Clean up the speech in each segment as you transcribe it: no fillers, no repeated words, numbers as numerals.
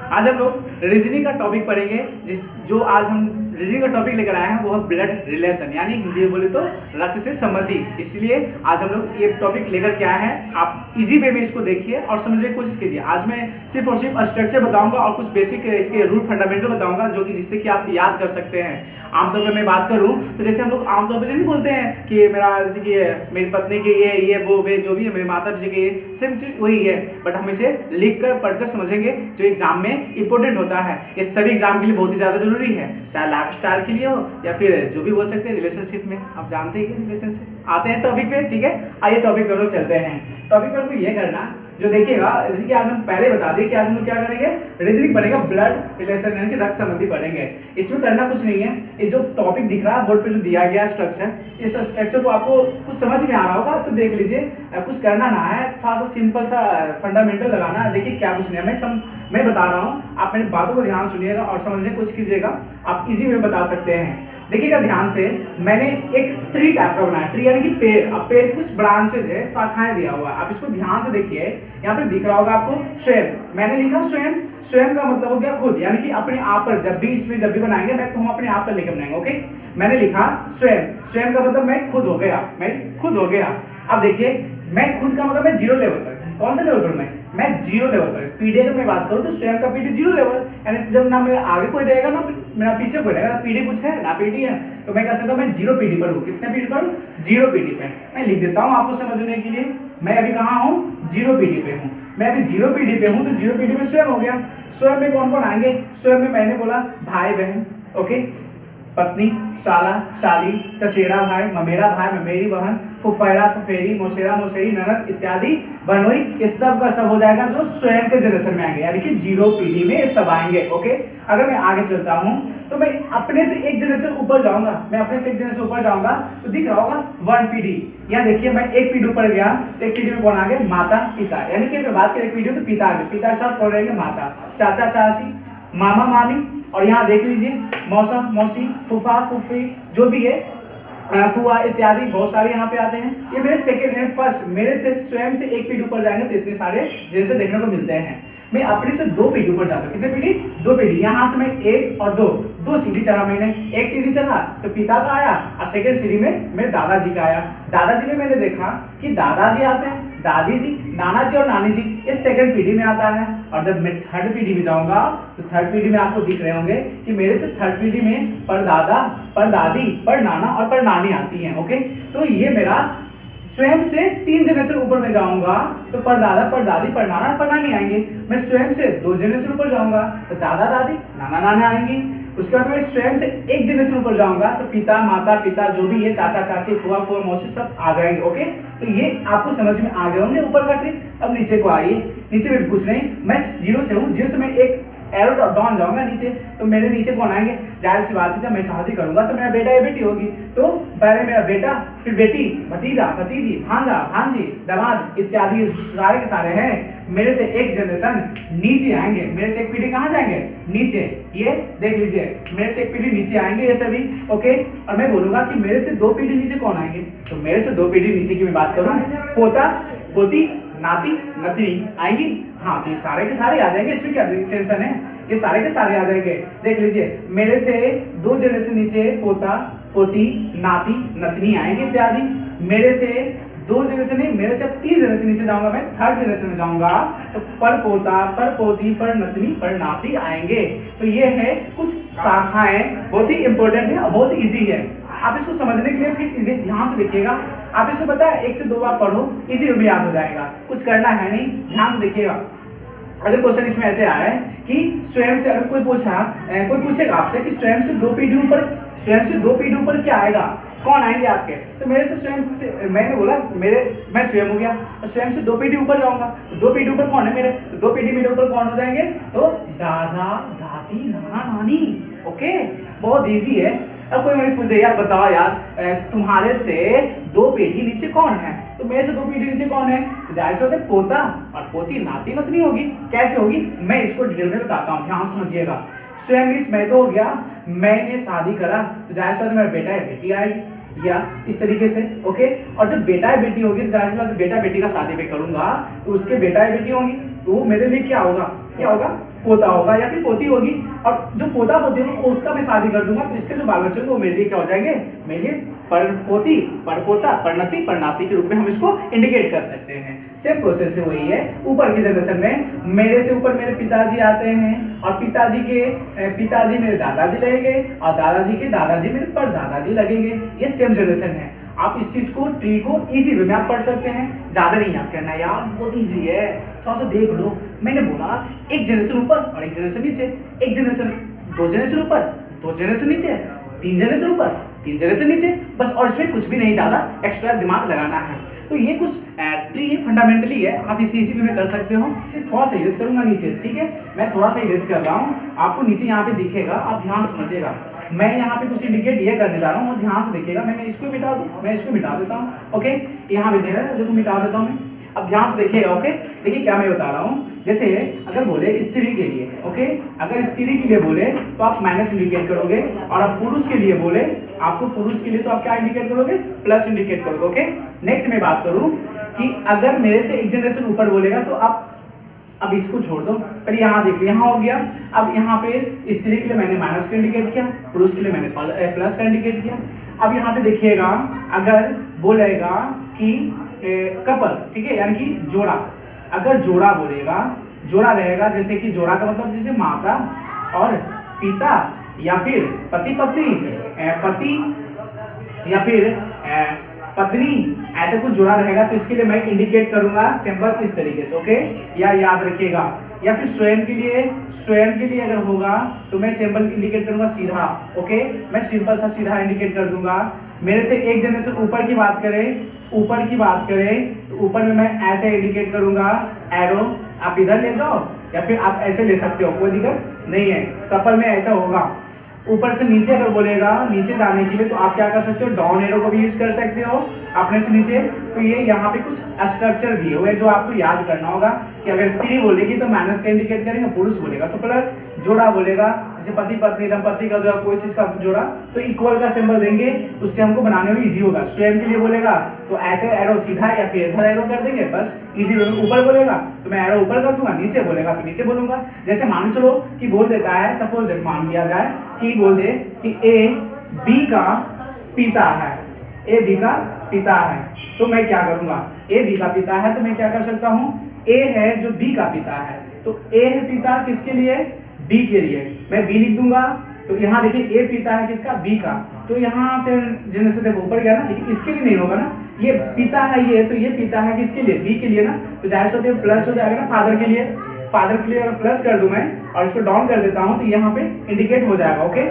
आज हम लोग रीजनिंग का टॉपिक पढ़ेंगे। जो आज हम रीजनिंग का टॉपिक लेकर आए हैं वो है ब्लड रिलेशन, यानी हिंदी में बोले तो रक्त से संबंधी। इसलिए आज हम लोग ये टॉपिक लेकर के आए हैं। आप इजी वे में इसको देखिए और समझने की कोशिश कीजिए। आज मैं सिर्फ और सिर्फ स्ट्रक्चर बताऊंगा और कुछ बेसिक इसके रूल फंडामेंटल बताऊंगा, जो कि जिससे कि आप याद कर सकते हैं। आमतौर पर मैं बात करूं तो जैसे हम लोग आमतौर पर नहीं बोलते हैं कि मेरा जैसे कि मेरी पत्नी के ये वो वे जो भी है, मेरे माता जी के सेम चीज वही है, बट हम इसे लिख कर पढ़कर समझेंगे जो एग्जाम में इंपॉर्टेंट होता है। ये सभी एग्जाम के लिए बहुत ही ज़्यादा जरूरी है, चाहे लाइफ स्टाइल के लिए हो या फिर जो भी बोल सकते हैं रिलेशनशिप में। आप जानते हैं कि रिलेशनशिप। आते हैं टॉपिक पे, ठीक है। आइए टॉपिक पे हम लोग चलते हैं। टॉपिक पर आपको ये करना जो देखिएगा, जैसे कि आज हम पहले बता दें कि आज हम लोग क्या करेंगे, रीजनिंग पढ़ेंगे, ब्लड रिलेशन यानी कि रक्त संबंधी पढ़ेंगे। इसमें करना कुछ नहीं है, ये जो टॉपिक दिख रहा है बोर्ड पे जो दिया गया स्ट्रक्चर, इस स्ट्रक्चर को आपको कुछ समझ में आ रहा होगा तो देख लीजिए। कुछ करना ना है, थोड़ा सा सिंपल सा फंडामेंटल लगाना है। देखिए क्या कुछ नहीं है, मैं बता रहा हूँ, आप मेरी बातों को ध्यान सुनिएगा और समझने की कोशिश कीजिएगा। आप इजी में बता सकते हैं। देखिएगा ध्यान से, मैंने एक ट्री टाइप का बनाया, ट्री यानी कि पेड़। अब पेड़ की कुछ ब्रांचेज है, शाखाएं दिया हुआ है। आप इसको ध्यान से देखिए, यहाँ पे दिख रहा होगा आपको स्वयं। मैंने लिखा स्वयं। स्वयं का मतलब हो गया खुद, यानी कि अपने आप पर। जब भी बनाएंगे मैं तो हम अपने आप पर लेकर बनाएंगे, ओके। मैंने लिखा स्वयं। स्वयं का मतलब मैं खुद हो गया, मैं खुद हो गया। अब देखिए, मैं खुद का मतलब मैं जीरो लेवल पर। कौन से लेवल पर? मैं जीरो लेवल पर। पीडी की मैं बात करूं तो स्वयं का पीडी जीरो लेवल, यानी जब ना मेरे आगे कोई रहेगा ना मेरा पीछे कोई रहेगा, पीडी कुछ है ना पीडी है, तो मैं कह सकता हूं मैं जीरो पीडी पर हूं। कितने पीडी पर? जीरो पीडी पे। मैं लिख देता हूं आपको समझने के लिए। मैं अभी कहां हूं? जीरो पीडी पे हूं। मैं अभी जीरो पीडी पे हूं तो जीरो पीडी में स्वयं हो गया। स्वयं में कौन कौन आएंगे? स्वयं में मैंने बोला भाई बहन, ओके, पत्नी, साला, साली, चचेरा भाई, ममेरा भाई, ममेरी बहन, फुफेरा, फुफेरी, मौसेरा, मौसेरी, ननद इत्यादि बहनोई। इस सब का सब हो जाएगा जो स्वयं के जनरेशन में आएंगे, यानी कि जीरो पीढ़ी में ये सब आएंगे, ओके। अगर मैं आगे चलता हूं तो मैं अपने से एक जनरेशन ऊपर जाऊंगा। मैं अपने से एक जनरेशन ऊपर जाऊंगा तो दिख रहा होगा वन पीढ़ी। यहाँ देखिए, मैं एक पीढ़ी ऊपर गया तो एक पीढ़ी में कौन आ गए? माता पिता, यानी कि अगर बात करें एक पीढ़ी तो पिता आ गए। पिता के साथ कौन रहेंगे? माता, चाचा चाची, मामा मामी, और यहाँ देख लीजिए मौसा मौसी, फूफा फूफी, जो भी है, फुआ इत्यादि बहुत सारे यहाँ पे आते हैं। ये मेरे सेकंड है। फर्स्ट मेरे से स्वयं से एक पीढ़ी ऊपर जाएंगे तो इतने सारे जैसे देखने को मिलते हैं। मैं अपने से दो पीढ़ी ऊपर जाता हूँ। कितने पीढ़ी? दो पीढ़ी। यहाँ से मैं एक और दो सीढ़ी चढ़ा। मैंने एक सीढ़ी चढ़ा तो पिता का आया और सेकंड सीढ़ी में मेरे दादाजी का आया। दादाजी में मैंने देखा कि दादाजी आते हैं, दादी जी, नाना जी और नानी जी इस सेकंड पीढ़ी में आता है। और जब मैं थर्ड पीढ़ी में जाऊंगा तो थर्ड पीढ़ी में आपको दिख रहे होंगे कि मेरे से थर्ड पीढ़ी में परदादा, परदादी, परनाना और परनानी आती हैं, ओके। तो ये मेरा स्वयं से तीन जनरेशन ऊपर में जाऊंगा तो परदादा, परदादी, परनाना और परनानी आएंगे। मैं स्वयं से दो जनरेशन ऊपर जाऊंगा तो दादा दादी, नाना नाना आएंगी। उसके बाद मैं स्वयं से एक जनरेशन ऊपर जाऊंगा तो पिता, माता पिता, जो भी है, चाचा चाची, फुआ फुआ, मौसी, सब आ जाएंगे, ओके। तो ये आपको समझ में आ गए होंगे ऊपर का ट्रिक। अब नीचे को आइए। नीचे में कुछ नहीं, मैं जीरो से हूँ। जीरो से मैं एक एरो डाउन जाऊंगा नीचे तो मेरे नीचे कौन आएंगे? जाहिर सी बात है, जब मैं शादी करूंगा तो मेरा बेटा या बेटी होगी, तो पहले मेरा बेटा, फिर बेटी, भतीजा, भतीजी, भांजा, भांजी, दामाद इत्यादि सारे के सारे हैं मेरे से एक जनरेशन नीचे आएंगे। मेरे से एक पीढ़ी कहाँ जाएंगे? नीचे। ये देख लीजिए, मेरे से एक पीढ़ी नीचे आएंगे ये सभी, ओके। और मैं बोलूंगा कि मेरे से दो पीढ़ी नीचे कौन आएंगे? तो मेरे से दो पीढ़ी नीचे की मैं बात करूं, पोता, पोती, नाती, नतनी आएंगी। हाँ, तो ये सारे के सारे आ जाएंगे, इसमें क्या टेंशन है? ये सारे के सारे आ जाएंगे। देख लीजिए, मेरे से दो जनरेशन नीचे पोता, पोती, नाती, नतनी आएंगे इत्यादि। मेरे से दो जनरेशन नहीं, मेरे से तीन जनरेशन नीचे जाऊंगा, मैं थर्ड जनरेशन में जाऊंगा तो पर पोता, पर पोती, पर नतनी, पर नाती आएंगे। तो ये है कुछ शाखाएं, बहुत ही इंपॉर्टेंट है और बहुत इजी है। आप इसको समझने के लिए फिर ध्यान से देखिएगा। आप इसको पता है, एक से दो बार पढ़ो, इजी में याद हो जाएगा। कुछ करना है नहीं, ध्यान से देखिएगा। अगर क्वेश्चन इसमें ऐसे आया है कि स्वयं से, अगर कोई पूछेगा आपसे कि स्वयं से दो पीढ़ी ऊपर क्या आएगा, कौन आएंगे आपके? तो मेरे से स्वयं से, मैंने बोला मैं स्वयं हो गया और स्वयं से दो पीढ़ी ऊपर जाऊंगा तो दो पीढ़ी ऊपर कौन है मेरे? तो दो पीढ़ी मेरे ऊपर कौन हो जाएंगे? तो दादा दादी, नाना नानी, ओके। बहुत इजी है। अब कोई मुझे पूछ दे, यार बताओ यार, तुम्हारे से दो पीढ़ी नीचे कौन है? तो मेरे से दो पीढ़ी नीचे कौन है? तो जाहिर से पोता और पोती, नाती नतनी होगी। कैसे होगी मैं इसको डिटेल में बताता हूँ, ध्यान समझिएगा। स्वयं इस मैं तो हो गया, मैंने शादी करा तो जाहिर से मेरा बेटा या बेटी आएगी, या इस तरीके से, ओके। और जब बेटा या बेटी होगी तो जाहिर सी बेटा बेटी का शादी में करूंगा तो उसके बेटा या बेटी होंगी, तो मेरे लिए क्या होगा? पोता होगा या फिर पोती होगी, और जो पोता पोती होगा उसका मैं शादी कर दूंगा, तो इसके जो बाल बच्चे वो मेरे लिए क्या हो जाएंगे, मेरे लिए परपोती, परपोता, परनति, परनाती के रूप में हम इसको इंडिकेट कर सकते हैं। सेम प्रोसेस वही है। ऊपर की जनरेशन में मेरे से ऊपर मेरे पिताजी आते हैं, और पिताजी के पिताजी मेरे दादाजी लगेंगे, और दादाजी के दादाजी मेरे परदादाजी लगेंगे। ये सेम जनरेशन है। आप इस चीज को, ट्री को इजी वे में आप पढ़ सकते हैं, ज्यादा नहीं याद करना यार, बहुत इजी है, थोड़ा सा देख लो। मैंने बोला एक जनरेशन ऊपर और एक जनरेशन नीचे, एक जनरेशन, दो जनरेशन ऊपर, दो जनरेशन नीचे, तीन जनरेशन ऊपर, तीन जनरेशन नीचे, बस। और इसमें कुछ भी नहीं ज्यादा एक्स्ट्रा दिमाग लगाना है। तो ये कुछ ट्री फंडामेंटली है, आप इसे इसी में कर सकते हो। थोड़ा सा इरेज करूंगा नीचे से, ठीक है, मैं थोड़ा सा इरेज कर रहा हूँ, आपको नीचे यहाँ पे दिखेगा, आप ध्यान समझिएगा। मैं यहाँ पे कुछ इंडिकेट ये करने जा रहा हूँ, और ध्यान से देखिएगा। मैंने इसको मिटा दूँ, मैं इसको मिटा देता हूँ, ओके, यहाँ पे देखो मिटा देता हूँ मैं। अब ध्यान से देखिएगा, ओके। देखिए क्या मैं बता रहा हूँ, जैसे अगर बोले स्त्री के लिए, ओके, अगर स्त्री के लिए बोले तो आप माइनस इंडिकेट करोगे, और अब पुरुष के लिए बोले, आपको पुरुष के लिए तो आप क्या इंडिकेट करोगे, प्लस इंडिकेट करोगे, ओके। नेक्स्ट मैं बात करूँ कि अगर मेरे से एक जनरेशन ऊपर बोलेगा तो आप, अब इसको छोड़ दो, पहले यहाँ देख लो, यहाँ हो गया। अब यहाँ पे स्त्री के लिए मैंने माइनस का इंडिकेट किया, पुरुष के लिए मैंने प्लस का इंडिकेट किया। अब यहाँ पे देखिएगा, अगर बोलेगा कि कपल, ठीक है, यानी कि जोड़ा, अगर जोड़ा बोलेगा, जोड़ा रहेगा, जैसे कि जोड़ा का मतलब जैसे माता और पिता, या फिर पति पत्नी, पति या फिर पत्नी, ऐसे कुछ जोड़ा रहेगा, तो इसके लिए मैं इंडिकेट करूंगा सिंबल इस तरीके से, ओके, या याद रखिएगा। या फिर स्वयं के लिए अगर होगा तो मैं सिंबल इंडिकेट करूंगा सीधा, ओके, मैं सिंपल सा सीधा इंडिकेट कर दूंगा। मेरे से एक जनरेशन ऊपर की बात करें, तो ऊपर में मैं ऐसे इंडिकेट करूंगा, एरो, आप इधर ले जाओ या फिर आप ऐसे ले सकते हो, कोई दिक्कत नहीं है। कपल में ऐसा होगा। ऊपर से नीचे अगर बोलेगा, नीचे जाने के लिए, तो आप क्या कर सकते हो, डाउन एरो को भी यूज कर सकते हो अपने से नीचे। तो ये यहाँ पे कुछ स्ट्रक्चर दिए हुए जो आपको याद करना होगा कि अगर स्त्री बोलेगी तो माइनस का इंडिकेट करेंगे, पुरुष बोलेगा तो प्लस, जोड़ा बोलेगा जैसे पति पत्नी, दंपति का जो कोई चीज का जोड़ा, तो इक्वल का सिंबल देंगे, उससे हमको बनाने में इजी होगा। स्वयं के लिए बोलेगा तो ऐसे एरो सीधा या फिर इधर एरो कर देंगे, बस इजी। ऊपर बोलेगा तो मैं एरो ऊपर कर दूंगा, नीचे बोलेगा तो नीचे बोलूंगा। जैसे मान चलो कि बोल देता है, सपोज मान लिया जाए कि बोल दे कि ए बी का पिता है, ए बी का पिता है, तो मैं क्या करूंगा, ए बी का पिता है तो मैं क्या कर सकता हूँ, ए है जो बी का पिता है, तो ए है पिता किसके लिए, बी के लिए, मैं बी लिख दूंगा। तो यहाँ देखिए ए पिता है किसका, बी का, तो यहाँ से जनरेशन देखो ऊपर गया ना, लेकिन इसके लिए नहीं होगा ना, ये पिता है ये, तो ये पिता है किसके लिए, बी के लिए ना, तो जाहिर से प्लस हो जाएगा ना फादर के लिए। फादर के लिए अगर प्लस कर दूं मैं और इसको डाउन कर देता हूं तो यहाँ पे इंडिकेट हो जाएगा, ओके।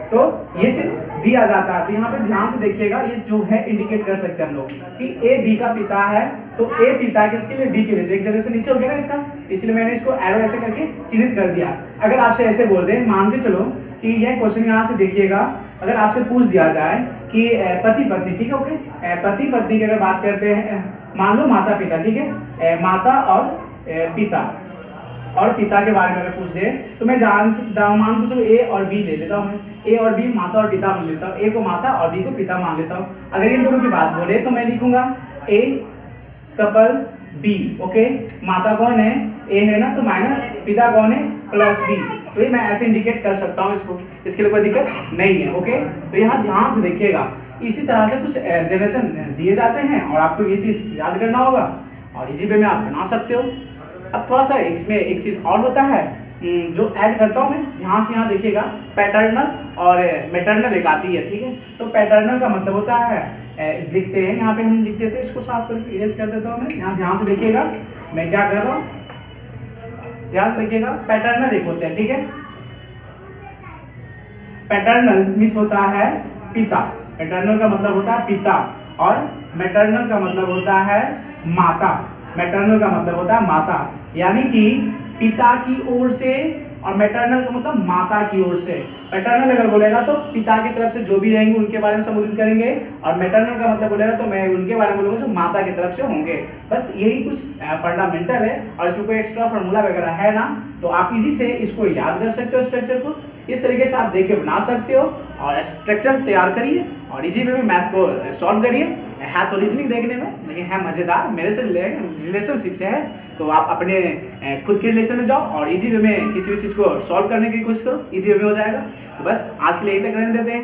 तो ये चीज दिया जाता है, तो यहाँ पे ध्यान से देखिएगा, ये जो है इंडिकेट कर सकते हैं हम लोग कि ए बी का पिता है, तो ए पिता किसके लिए, बी के लिए, तो एक जगह से नीचे हो गया ना इसका, इसलिए मैंने इसको एरो ऐसे करके चिन्हित कर दिया। अगर आपसे ऐसे बोल दे, मान के चलो कि यह क्वेश्चन यहाँ से देखिएगा, अगर आपसे पूछ दिया जाए कि पति पत्नी, ठीक है, ओके, पति पत्नी की अगर बात करते हैं, मान लो माता पिता, ठीक है, माता और पिता और पिता के बारे में अगर पूछ दे तो मैं मान के चलो ए और बी ले लेता हूँ, ए और बी माता और पिता मान लेता हूँ, ए को माता और बी को पिता मान लेता हूँ। अगर इन दोनों की बात बोले तो मैं लिखूंगा ए कपल बी, ओके, माता कौन है, ए है ना, तो माइनस, पिता कौन है, प्लस बी, तो ये मैं ऐसे इंडिकेट कर सकता हूँ इसको, इसके लिए कोई दिक्कत नहीं है, ओके। तो यहाँ ध्यान से देखिएगा, इसी तरह से कुछ जनरेशन दिए जाते हैं और आपको ये चीज याद करना होगा और इसी वे में आप बना सकते हो। अब थोड़ा सा इसमें एक चीज और होता है जो ऐड करता हूँ मैं, ध्यान से यहाँ देखिएगा, पैटर्नल और मैटरनल एक आती है, ठीक है। तो पैटर्नल का मतलब होता है, लिखते हैं यहाँ पे हम लिख देते हैं, इसको साफ करके इरेज कर देता हूँ मैं। यहाँ ध्यान से देखिएगा मैं क्या कर रहा हूँ, ध्यान से देखिएगा, पैटर्नल एक होते हैं, ठीक है। पैटर्नल मीन्स होता है पिता, पैटर्नल का मतलब होता है पिता, और मैटरनल का मतलब होता है माता, मैटरनल का मतलब होता है माता, यानी कि पिता की ओर से, और मैटरनल का मतलब माता की ओर से। पैटर्नल अगर बोलेगा तो पिता की तरफ से जो भी रहेंगे उनके बारे में संबोधित करेंगे, और मैटरनल का मतलब बोलेगा तो मैं उनके बारे में बोलूंगा जो माता की तरफ से होंगे। बस यही कुछ फंडामेंटल है, और इसमें कोई एक्स्ट्रा फार्मूला वगैरह है ना, तो आप इजी से इसको याद कर सकते हो, स्ट्रक्चर को इस तरीके से आप देख के बना सकते हो, और स्ट्रक्चर तैयार करिए और इजी वे में मैथ को सॉल्व करिए। है तो रीजनिंग देखने में, लेकिन है मज़ेदार, मेरे से रिलेशनशिप से है। तो आप अपने खुद के रिलेशन में जाओ और इजी वे में किसी भी चीज़ को सॉल्व करने की कोशिश करो, इजी वे में हो जाएगा। तो बस आज के लिए यही तक रहने देते हैं।